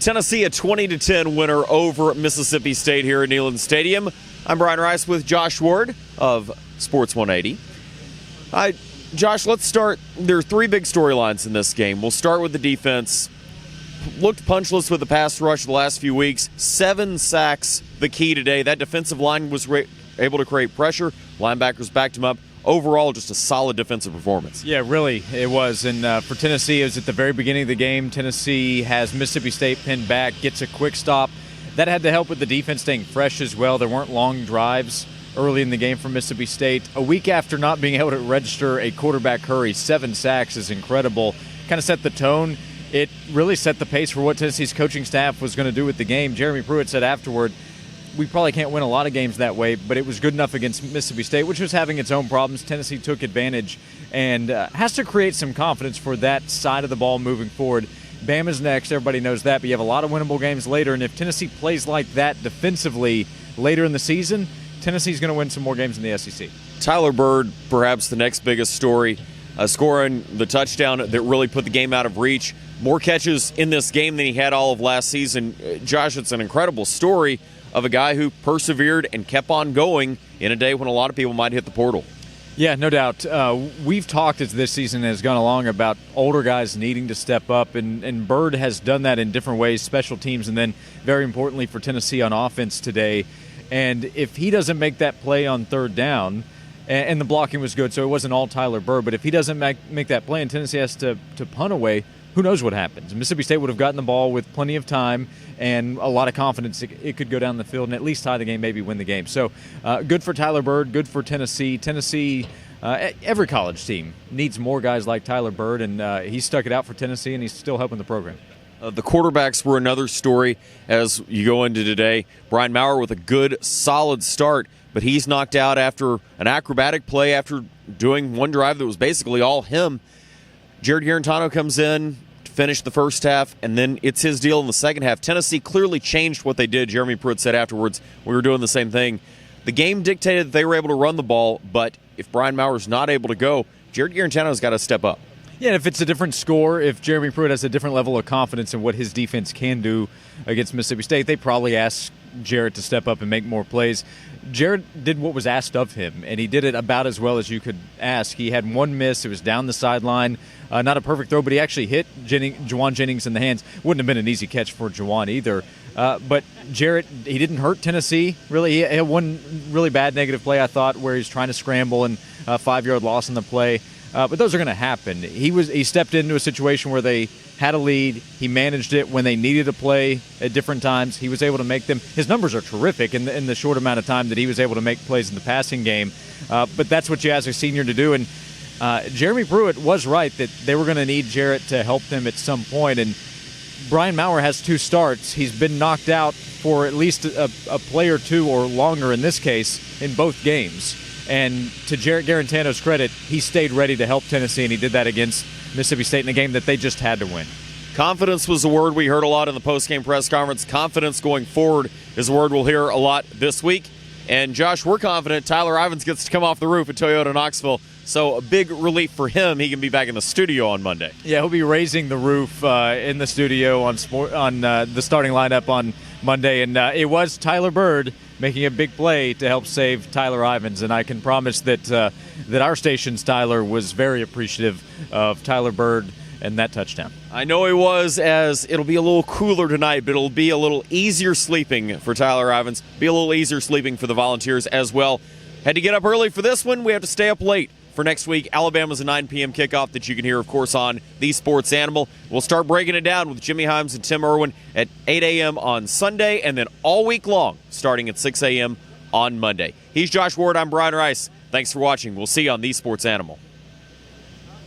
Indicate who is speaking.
Speaker 1: Tennessee, a 20-10 winner over Mississippi State here at Neyland Stadium. I'm Brian Rice with Josh Ward of Sports 180. Josh, let's start. There are three big storylines in this game. We'll start with the defense. Looked punchless with the pass rush the last few weeks. 7 sacks, the key today. That defensive line was able to create pressure. Linebackers backed him up. Overall, just a solid defensive performance.
Speaker 2: Yeah, really, it was. And for Tennessee, it was at the very beginning of the game. Tennessee has Mississippi State pinned back, gets a quick stop. That had to help with the defense staying fresh as well. There weren't long drives early in the game for Mississippi State. A week after not being able to register a quarterback hurry, 7 sacks is incredible. Kind of set the tone. It really set the pace for what Tennessee's coaching staff was going to do with the game. Jeremy Pruitt said afterward, we probably can't win a lot of games that way, but it was good enough against Mississippi State, which was having its own problems. Tennessee took advantage and has to create some confidence for that side of the ball moving forward. Bama's next, everybody knows that, but you have a lot of winnable games later, and if Tennessee plays like that defensively later in the season, Tennessee's going to win some more games in the SEC.
Speaker 1: Tyler Byrd, perhaps the next biggest story, scoring the touchdown that really put the game out of reach. More catches in this game than he had all of last season. Josh, it's an incredible story of a guy who persevered and kept on going in a day when a lot of people might hit the portal.
Speaker 2: Yeah, no doubt. We've talked as this season has gone along about older guys needing to step up, and Byrd has done that in different ways, special teams, and then very importantly for Tennessee on offense today. And if he doesn't make that play on third down, and the blocking was good, so it wasn't all Tyler Byrd, but if he doesn't make that play and Tennessee has to punt away, who knows what happens. Mississippi State would have gotten the ball with plenty of time and a lot of confidence it could go down the field and at least tie the game, maybe win the game. So good for Tyler Byrd, good for Tennessee. Tennessee, every college team needs more guys like Tyler Byrd, and he stuck it out for Tennessee, and he's still helping the program.
Speaker 1: The quarterbacks were another story as you go into today. Brian Maurer with a good, solid start, but he's knocked out after an acrobatic play after doing one drive that was basically all him. Jared Garantano comes in to finish the first half, and then it's his deal in the second half. Tennessee clearly changed what they did. Jeremy Pruitt said afterwards, we were doing the same thing. The game dictated that they were able to run the ball, but if Brian Maurer's not able to go, Jared Garantano's got to step up.
Speaker 2: Yeah, if it's a different score, if Jeremy Pruitt has a different level of confidence in what his defense can do against Mississippi State, they probably ask Jared to step up and make more plays. Jared did what was asked of him, and he did it about as well as you could ask. He had one miss. It was down the sideline. Not a perfect throw, but he actually hit Juwan Jennings in the hands. Wouldn't have been an easy catch for Juwan either. But Jarrett, he didn't hurt Tennessee, really. He had one really bad negative play, I thought, where he's trying to scramble and a 5-yard loss in the play. But those are going to happen. He stepped into a situation where they had a lead. He managed it when they needed to play at different times. He was able to make them. His numbers are terrific in the short amount of time that he was able to make plays in the passing game. But that's what you ask a senior to do. And Jeremy Pruitt was right that they were going to need Jarrett to help them at some point. And Brian Maurer has 2 starts. He's been knocked out for at least a play or 2 or longer in this case in both games. And to Jared Garantano's credit, he stayed ready to help Tennessee, and he did that against Mississippi State in a game that they just had to win.
Speaker 1: Confidence was the word we heard a lot in the postgame press conference. Confidence going forward is a word we'll hear a lot this week. And, Josh, we're confident Tyler Ivins gets to come off the roof at Toyota Knoxville. So a big relief for him. He can be back in the studio on Monday.
Speaker 2: Yeah, he'll be raising the roof in the studio on the starting lineup on Monday. And it was Tyler Byrd making a big play to help save Tyler Ivins. And I can promise that our station's Tyler was very appreciative of Tyler Byrd and that touchdown.
Speaker 1: I know he was, as it'll be a little cooler tonight, but it'll be a little easier sleeping for Tyler Ivins. Be a little easier sleeping for the Volunteers as well. Had to get up early for this one. We have to stay up late for next week. Alabama's a 9 p.m. kickoff that you can hear, of course, on The Sports Animal. We'll start breaking it down with Jimmy Himes and Tim Irwin at 8 a.m. on Sunday, and then all week long, starting at 6 a.m. on Monday. He's Josh Ward. I'm Brian Rice. Thanks for watching. We'll see you on The Sports Animal.